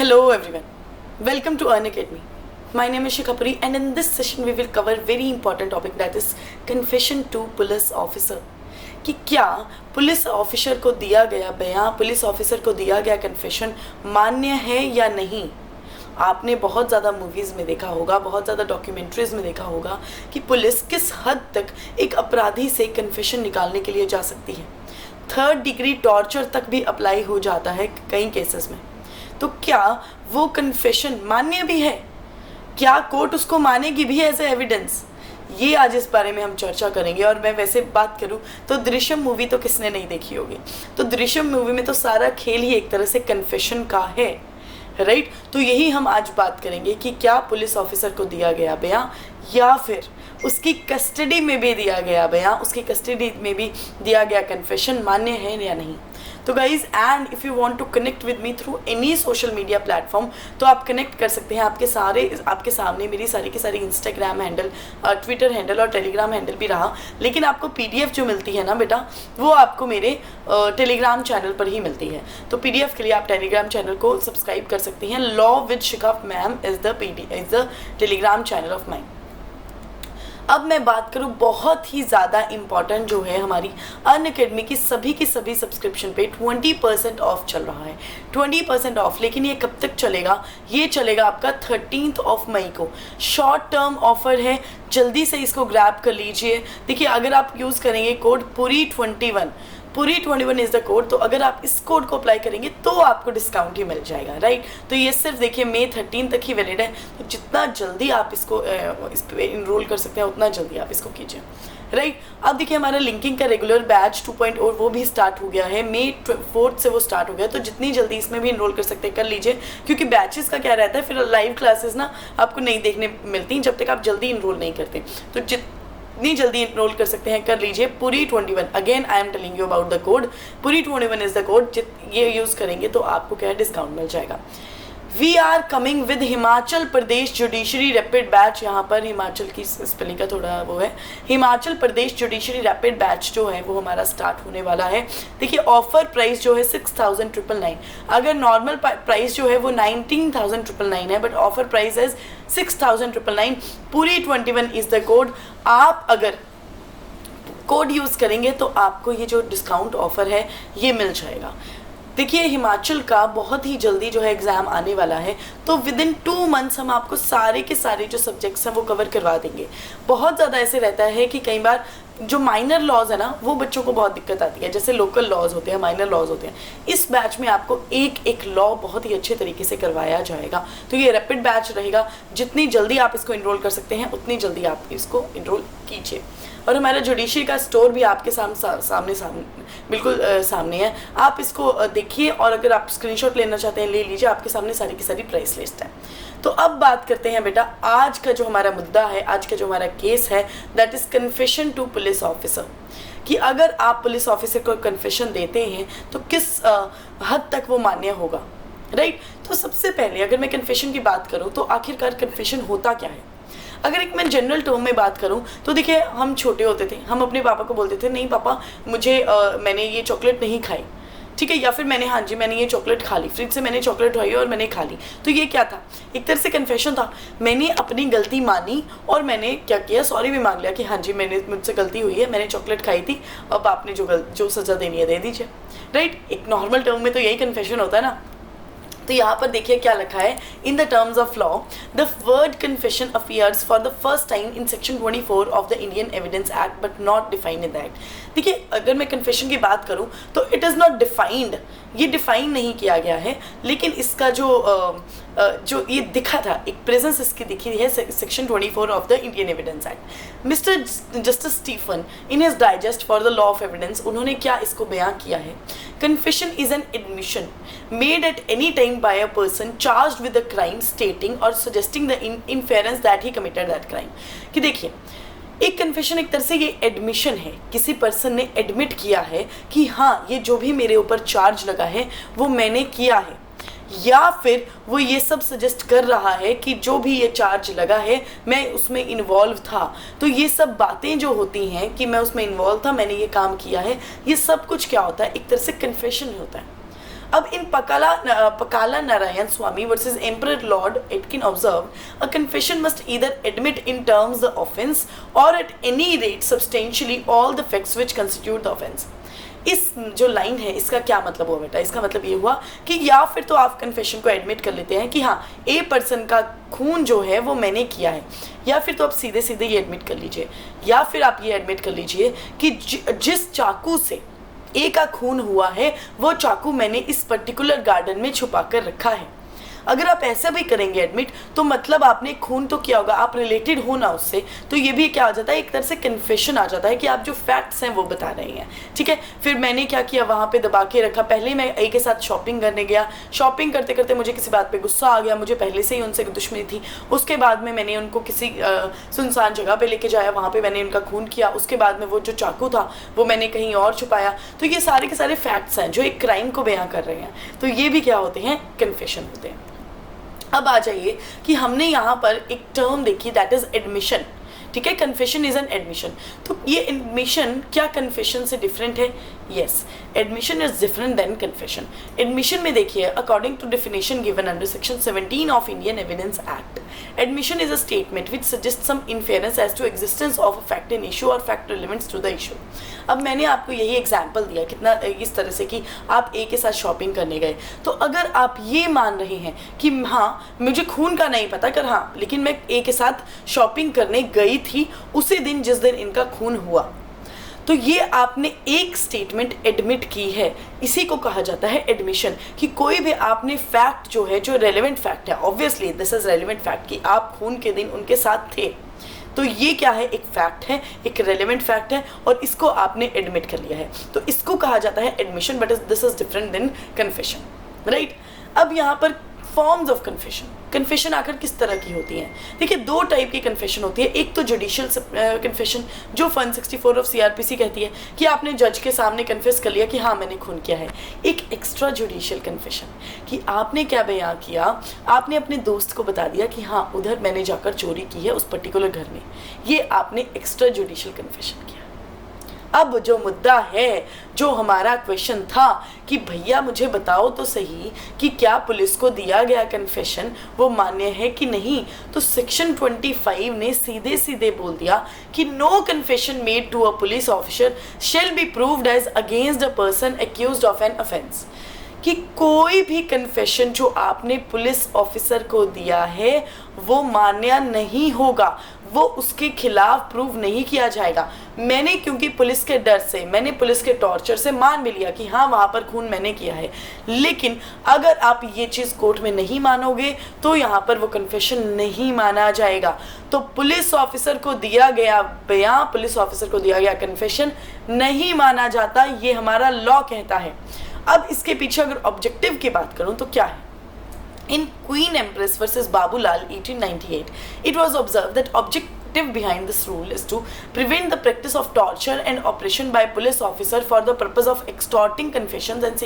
Hello everyone, welcome to Earn Academy. My name is Shikha Puri and in this session we will cover very important topic that is confession to police officer. कि क्या police officer को दिया गया बयान, police officer को दिया गया confession मान्य है या नहीं। आपने बहुत ज़्यादा मूवीज़ में देखा होगा, बहुत ज़्यादा डॉक्यूमेंट्रीज़ में देखा होगा कि पुलिस किस हद तक एक अपराधी से कन्फेशन निकालने के लिए जा सकती है। 3rd डिग्री टॉर्चर तक भी अप्लाई हो जाता है कई केसेस में। तो क्या वो कन्फेशन मान्य भी है? क्या कोर्ट उसको मानेगी भी एज ए एविडेंस? ये आज इस बारे में हम चर्चा करेंगे। और मैं वैसे बात करूं तो दृश्यम मूवी तो किसने नहीं देखी होगी। तो दृश्यम मूवी में तो सारा खेल ही एक तरह से कन्फेशन का है, राइट। तो यही हम आज बात करेंगे कि क्या पुलिस ऑफिसर को दिया गया बयान या फिर उसकी कस्टडी में भी दिया गया बयान, उसकी कस्टडी में भी दिया गया कन्फेशन मान्य है या नहीं। तो guys, and if you want to connect with me through any social media platform तो आप कनेक्ट कर सकते हैं। आपके सामने मेरी सारी की सारी इंस्टाग्राम हैंडल, ट्विटर हैंडल और टेलीग्राम हैंडल भी रहा, लेकिन आपको PDF जो मिलती है ना बेटा, वो आपको मेरे टेलीग्राम चैनल पर ही मिलती है। तो PDF के लिए आप टेलीग्राम चैनल को सब्सक्राइब कर सकती हैं। Law with Shikha ma'am is the Telegram channel of mine. अब मैं बात करूँ बहुत ही ज़्यादा इम्पॉर्टेंट जो है, हमारी अर्न अकेडमी की सभी सब्सक्रिप्शन पे 20% ऑफ चल रहा है। 20% ऑफ, लेकिन ये कब तक चलेगा? ये चलेगा आपका 13 मई को। शॉर्ट टर्म ऑफर है, जल्दी से इसको ग्रैब कर लीजिए। देखिए, अगर आप यूज़ करेंगे कोड पूरी 21 इज़ द कोड, तो अगर आप इस कोड को अप्लाई करेंगे तो आपको डिस्काउंट ही मिल जाएगा, राइट। तो ये सिर्फ देखिए मई 13 तक ही वैलिड है। तो जितना जल्दी आप इसको इस पर इनरोल कर सकते हैं उतना जल्दी आप इसको कीजिए, राइट। अब देखिए, हमारा लिंकिंग का रेगुलर बैच 2.0 वो भी स्टार्ट हो गया है। मई 4 से वो स्टार्ट हो गया। तो जितनी जल्दी इसमें भी इनरोल कर सकते हैं कर लीजिए, क्योंकि बैचेस का क्या रहता है, फिर लाइव क्लासेस ना आपको नहीं देखने मिलती जब तक आप जल्दी इनरोल नहीं करते। तो जितनी जल्दी इनरोल कर सकते हैं कर लीजिए। पूरी 21, again I am telling you about the code. पूरी 21 इज़ द कोड। ये यूज़ करेंगे तो आपको क्या है, डिस्काउंट मिल जाएगा। We are coming with Himachal Pradesh judiciary rapid batch. यहाँ पर हिमाचल की स्पेलिंग का थोड़ा वो है, Himachal Pradesh judiciary rapid batch जो है वो हमारा स्टार्ट होने वाला है। देखिए, ऑफर प्राइस जो है 6,999। अगर नॉर्मल प्राइस जो है वो 19,999 है, बट ऑफर प्राइस है 6,999। पूरी 21 इज़ द कोड। आप अगर कोड यूज़ करेंगे तो आपको ये जो डिस्काउंट ऑफर है ये मिल जाएगा। देखिए, हिमाचल का बहुत ही जल्दी जो है एग्ज़ाम आने वाला है, तो विद इन 2 मंथ्स हम आपको सारे के सारे जो सब्जेक्ट्स हैं वो कवर करवा देंगे। बहुत ज़्यादा ऐसे रहता है कि कई बार जो माइनर लॉज है ना, वो बच्चों को बहुत दिक्कत आती है। जैसे लोकल लॉज होते हैं, माइनर लॉज होते हैं। इस बैच में आपको एक लॉ बहुत ही अच्छे तरीके से करवाया जाएगा। तो ये रैपिड बैच रहेगा। जितनी जल्दी आप इसको इनरोल कर सकते हैं उतनी जल्दी आप इसको इनरोल कीजिए। और हमारा जुडिशरी का स्टोर भी आपके सामने बिल्कुल सामने है। आप इसको देखिए, और अगर आप स्क्रीनशॉट लेना चाहते हैं ले लीजिए। आपके सामने सारी की सारी प्राइस लिस्ट है। तो अब बात करते हैं बेटा, आज का जो हमारा मुद्दा है, आज का जो हमारा केस है, that is confession to police officer. कि अगर आप पुलिस ऑफिसर को कन्फेशन देते हैं तो किस हद तक वो मान्य होगा, राइट। तो सबसे पहले अगर मैं कन्फेशन की बात करूँ तो आखिरकार कन्फेशन होता क्या है। अगर एक मैं जनरल टर्म में बात करूं तो देखिए, हम छोटे होते थे, हम अपने पापा को बोलते थे, नहीं पापा मुझे मैंने ये चॉकलेट नहीं खाई, ठीक है, या फिर मैंने ये चॉकलेट खा ली, फ्रिज से मैंने चॉकलेट उठाई और मैंने खा ली। तो ये क्या था? एक तरह से कन्फेशन था। मैंने अपनी गलती मानी और मैंने क्या किया, सॉरी भी मांग लिया कि हाँ जी मुझसे गलती हुई है, मैंने चॉकलेट खाई थी, अब आपने जो सज़ा देनी है दे दीजिए, राइट। एक नॉर्मल टर्म में तो यही कन्फेशन होता है ना। तो यहाँ पर देखिए क्या लिखा है, in the terms of law the word confession appears for the first time in section 24 of the Indian Evidence act but not defined in the act. देखिए, अगर मैं कन्फेशन की बात करूँ तो इट इज़ नॉट डिफाइंड, ये define नहीं किया गया है, लेकिन इसका जो ये दिखा था, एक प्रेजेंस इसकी दिखी है section 24 of the Indian Evidence Act. Mister Justice Stephen in his digest for the law of evidence, उन्होंने क्या इसको बयां किया है, confession is an admission made at any time by a person charged with a crime stating और suggesting the inference that he committed that crime. कि देखिए, एक कन्फेशन एक तरह से ये एडमिशन है, किसी पर्सन ने एडमिट किया है कि हाँ ये जो भी मेरे ऊपर चार्ज लगा है वो मैंने किया है, या फिर वो ये सब सजेस्ट कर रहा है कि जो भी ये चार्ज लगा है मैं उसमें इन्वॉल्व था। तो ये सब बातें जो होती हैं कि मैं उसमें इन्वॉल्व था, मैंने ये काम किया है, ये सब कुछ क्या होता है, एक तरह से कन्फेशन होता है। अब in Pakala Narayana Swami versus Emperor Lord Atkin observe a confession must either admit in terms the offence और at any rate substantially all the facts which constitute the offence. इस जो लाइन है इसका क्या मतलब हुआ बेटा? इसका मतलब ये हुआ कि या फिर तो आप कन्फेशन को एडमिट कर लेते हैं कि हाँ ए पर्सन का खून जो है वो मैंने किया है, या फिर तो आप सीधे सीधे ये एडमिट कर लीजिए, या फिर आप ये एडमिट कर लीजिए कि जिस चाकू से ए का खून हुआ है वो चाकू मैंने इस पर्टिकुलर गार्डन में छुपा कर रखा है। अगर आप ऐसा भी करेंगे एडमिट तो मतलब आपने खून तो किया होगा, आप रिलेटेड हो ना उससे, तो ये भी क्या आ जाता है, एक तरह से कन्फेशन आ जाता है कि आप जो फैक्ट्स हैं वो बता रहे हैं। ठीक है, फिर मैंने क्या किया, वहाँ पे दबा के रखा। पहले मैं ए के साथ शॉपिंग करने गया, शॉपिंग करते करते मुझे किसी बात पे गुस्सा आ गया, मुझे पहले से ही उनसे दुश्मनी थी। उसके बाद में मैंने उनको किसी सुनसान जगह पर लेके जाया, वहाँ पर मैंने उनका खून किया। उसके बाद में वो जो चाकू था वो मैंने कहीं और छुपाया। तो ये सारे के सारे फैक्ट्स हैं जो एक क्राइम को बयां कर रहे हैं, तो ये भी क्या होते हैं, कन्फेशन होते हैं। अब आ जाइए कि हमने यहाँ पर एक टर्म देखी, दैट इज एडमिशन। ठीक है, कन्फेशन इज एन एडमिशन। तो ये एडमिशन क्या कन्फेशन से डिफरेंट है? Yes, admission is different than confession. Admission में देखिए, according to definition given under section 17 of Indian Evidence Act, admission is a statement which suggest some inference as to existence of a fact in issue और fact relevants to the issue. अब मैंने आपको यही example दिया कितना इस तरह से कि आप ए के साथ शॉपिंग करने गए, तो अगर आप ये मान रहे हैं कि हाँ मुझे खून का नहीं पता कर, हाँ लेकिन मैं ए के साथ शॉपिंग करने गई थी उसी दिन जिस दिन इनका खून हुआ, तो ये आपने एक स्टेटमेंट एडमिट की है। इसी को कहा जाता है एडमिशन, कि कोई भी आपने फैक्ट जो है, जो रेलेवेंट फैक्ट है, obviously this is relevant fact कि आप खून के दिन उनके साथ थे, तो ये क्या है, एक फैक्ट है, एक रेलेवेंट फैक्ट है, और इसको आपने एडमिट कर लिया है, तो इसको कहा जाता है admission. But this is different than confession, right. अब यहाँ पर फॉर्म्स ऑफ कन्फेशन, कन्फेशन आखिर किस तरह की होती हैं? देखिए, दो टाइप की कन्फेशन होती है। एक तो जुडिशियल कन्फेशन जो 164 ऑफ सीआरपीसी कहती है कि आपने जज के सामने कन्फेस कर लिया कि हाँ मैंने खून किया है। एक एक्स्ट्रा जुडिशियल कन्फेशन कि आपने क्या बयां किया, आपने अपने दोस्त को बता दिया कि हाँ उधर मैंने जाकर चोरी की है उस पर्टिकुलर घर में, ये आपने एक्स्ट्रा जुडिशियल कन्फेशन किया। अब जो मुद्दा है, जो हमारा क्वेश्चन था कि भैया मुझे बताओ तो सही कि क्या पुलिस को दिया गया कन्फेशन वो मान्य है कि नहीं, तो सेक्शन 25 ने सीधे सीधे बोल दिया कि no confession made to a police officer shall be proved as against a person accused of an offence. कि कोई भी कन्फेशन जो आपने पुलिस ऑफिसर को दिया है वो मान्य नहीं होगा, वो उसके खिलाफ प्रूव नहीं किया जाएगा। मैंने क्योंकि पुलिस के डर से, मैंने पुलिस के टॉर्चर से मान भी लिया कि हाँ वहाँ पर खून मैंने किया है, लेकिन अगर आप ये चीज़ कोर्ट में नहीं मानोगे तो यहाँ पर वो कन्फेशन नहीं माना जाएगा। तो पुलिस ऑफिसर को दिया गया बयान, पुलिस ऑफिसर को दिया गया कन्फेशन नहीं माना जाता, ये हमारा लॉ कहता है। अब इसके पीछे अगर ऑब्जेक्टिव की बात करूं तो क्या है? In Queen Empress versus Babulal 1898, it was observed that objective behind this rule is to prevent the practice of torture and oppression by police officer for the purpose of extorting confessions and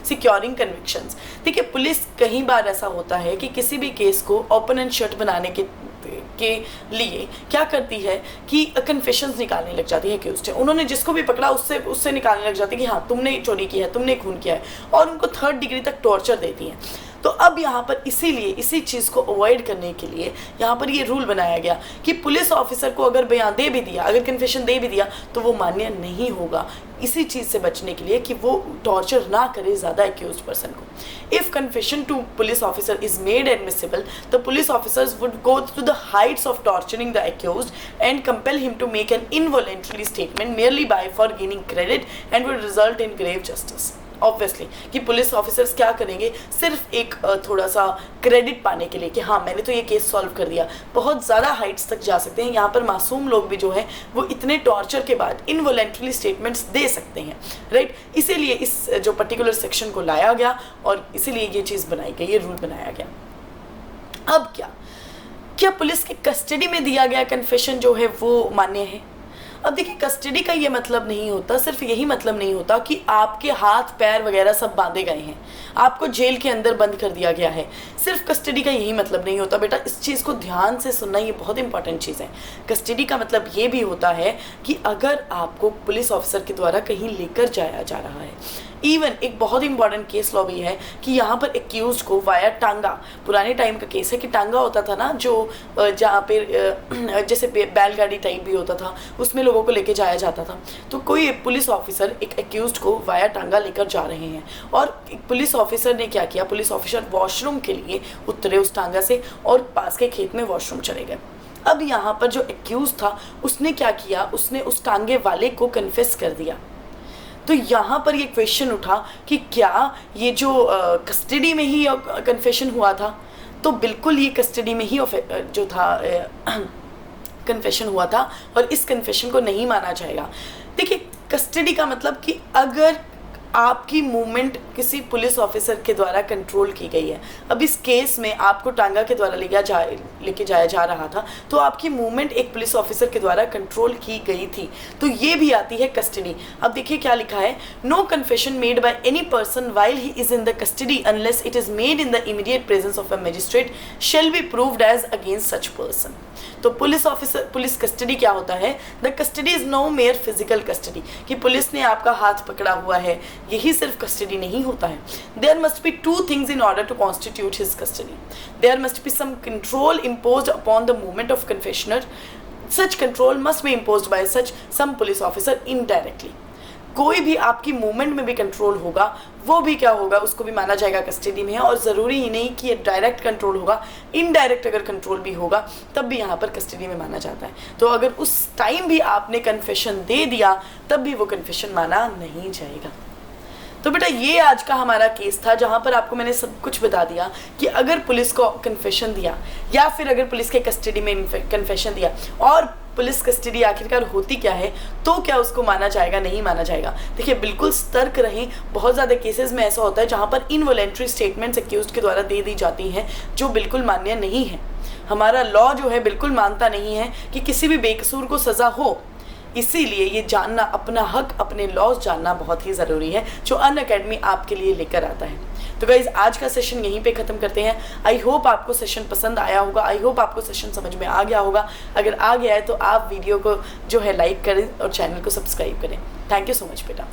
securing convictions। देखिए, police कई बार ऐसा होता है कि किसी भी case को open and shut बनाने के लिए क्या करती है कि कन्फेशंस निकालने लग जाती है अक्यूज्ड है। उन्होंने जिसको भी पकड़ा उससे निकालने लग जाती है कि हाँ तुमने चोरी की है, तुमने खून किया है, और उनको 3rd डिग्री तक टॉर्चर देती हैं। तो अब यहाँ पर इसीलिए इसी चीज़ को अवॉइड करने के लिए यहाँ पर ये रूल बनाया गया कि पुलिस ऑफिसर को अगर बयान दे भी दिया, अगर कन्फेशन दे भी दिया, तो वो मान्य नहीं होगा, इसी चीज़ से बचने के लिए कि वो टॉर्चर ना करे ज़्यादा एक्यूज्ड पर्सन को। If confession to police officer is made admissible, the police officers would go to the heights of torturing the accused and compel him to make an involuntary statement merely by for gaining credit and would result in grave justice। Obviously कि police officers क्या करेंगे, सिर्फ एक थोड़ा सा credit पाने के लिए कि हाँ मैंने तो ये केस सॉल्व कर दिया, बहुत ज़्यादा हाइट्स तक जा सकते हैं। यहाँ पर मासूम लोग भी जो है वो इतने टॉर्चर के बाद इनवॉलेंटरी स्टेटमेंट्स दे सकते हैं, राइट। इसीलिए इस जो पर्टिकुलर सेक्शन को लाया गया और इसीलिए ये चीज़ बनाई गई, ये रूल बनाया गया। अब क्या पुलिस की कस्टडी में दिया गया कन्फेशन जो है वो मान्य है? अब देखिए, कस्टडी का ये मतलब नहीं होता, सिर्फ यही मतलब नहीं होता कि आपके हाथ पैर वगैरह सब बांधे गए हैं, आपको जेल के अंदर बंद कर दिया गया है। सिर्फ कस्टडी का यही मतलब नहीं होता बेटा, इस चीज़ को ध्यान से सुनना, ये बहुत इंपॉर्टेंट चीज़ है। कस्टडी का मतलब ये भी होता है कि अगर आपको पुलिस ऑफिसर के द्वारा कहीं लेकर जाया जा रहा है, इवन एक बहुत इंपॉर्टेंट केस लॉ भी है कि यहाँ पर एक्यूज को वाया टांगा, पुराने टाइम का केस है कि टांगा होता था ना, जो जहाँ पे जैसे बैलगाड़ी टाइप भी होता था, उसमें लोगों को लेके जाया जाता था। तो कोई पुलिस ऑफिसर एक एक्यूज को वाया टांगा लेकर जा रहे हैं, और एक पुलिस ऑफिसर ने क्या किया, पुलिस ऑफिसर वॉशरूम के लिए उतरे उस टांगा से और पास के खेत में वॉशरूम चले गए। अब यहाँ पर जो एक्यूज था उसने क्या किया, उसने उस टांगे वाले को कन्फेस कर दिया। तो यहाँ पर ये क्वेश्चन उठा कि क्या ये जो कस्टडी में ही कन्फेशन हुआ था, तो बिल्कुल ये कस्टडी में ही जो था कन्फेशन हुआ था, और इस कन्फेशन को नहीं माना जाएगा। देखिए, कस्टडी का मतलब कि अगर आपकी मूवमेंट किसी पुलिस ऑफिसर के द्वारा कंट्रोल की गई है, अब इस केस में आपको टांगा के द्वारा लेके जाया जा रहा था, तो आपकी मूवमेंट एक पुलिस ऑफिसर के द्वारा कंट्रोल की गई थी, तो ये भी आती है कस्टडी। अब देखिए क्या लिखा है, no confession made by any person while he is in the custody unless it is made in the immediate presence of a magistrate shall be proved as against such person. तो police custody क्या होता है, the custody is no mere physical custody, कि police ने आपका हाथ पकड़ा हुआ है, यही सिर्फ कस्टडी नहीं होता है। There must be two things in order to constitute his custody. There must be some control imposed upon the movement of confessioner, such control must be imposed by such some police officer indirectly. कोई भी आपकी movement में भी control होगा, वो भी क्या होगा, उसको भी माना जाएगा कस्टडी में है। और ज़रूरी ही नहीं कि ये डायरेक्ट कंट्रोल होगा, इनडायरेक्ट अगर कंट्रोल भी होगा तब भी यहाँ पर कस्टडी में माना जाता है। तो अगर उस टाइम भी आपने कन्फेशन दे दिया तब भी वो कन्फेशन माना नहीं जाएगा। तो बेटा, ये आज का हमारा केस था जहाँ पर आपको मैंने सब कुछ बता दिया कि अगर पुलिस को कन्फेशन दिया या फिर अगर पुलिस के कस्टडी में कन्फेशन दिया, और पुलिस कस्टडी आखिरकार होती क्या है, तो क्या उसको माना जाएगा, नहीं माना जाएगा। देखिए, बिल्कुल सतर्क रहें। बहुत ज़्यादा केसेस में ऐसा होता है जहाँ पर इनवॉलेंट्री स्टेटमेंट्स एक्यूज्ड के द्वारा दे दी जाती हैं जो बिल्कुल मान्य नहीं है। हमारा लॉ जो है बिल्कुल मानता नहीं है कि किसी भी बेकसूर को सज़ा हो, इसीलिए ये जानना, अपना हक, अपने लॉज जानना बहुत ही ज़रूरी है, जो अनअकैडमी आपके लिए लेकर आता है। तो गाइज, आज का सेशन यहीं पे ख़त्म करते हैं। आई होप आपको सेशन पसंद आया होगा, आई होप आपको सेशन समझ में आ गया होगा। अगर आ गया है तो आप वीडियो को जो है लाइक करें और चैनल को सब्सक्राइब करें। थैंक यू सो मच बेटा।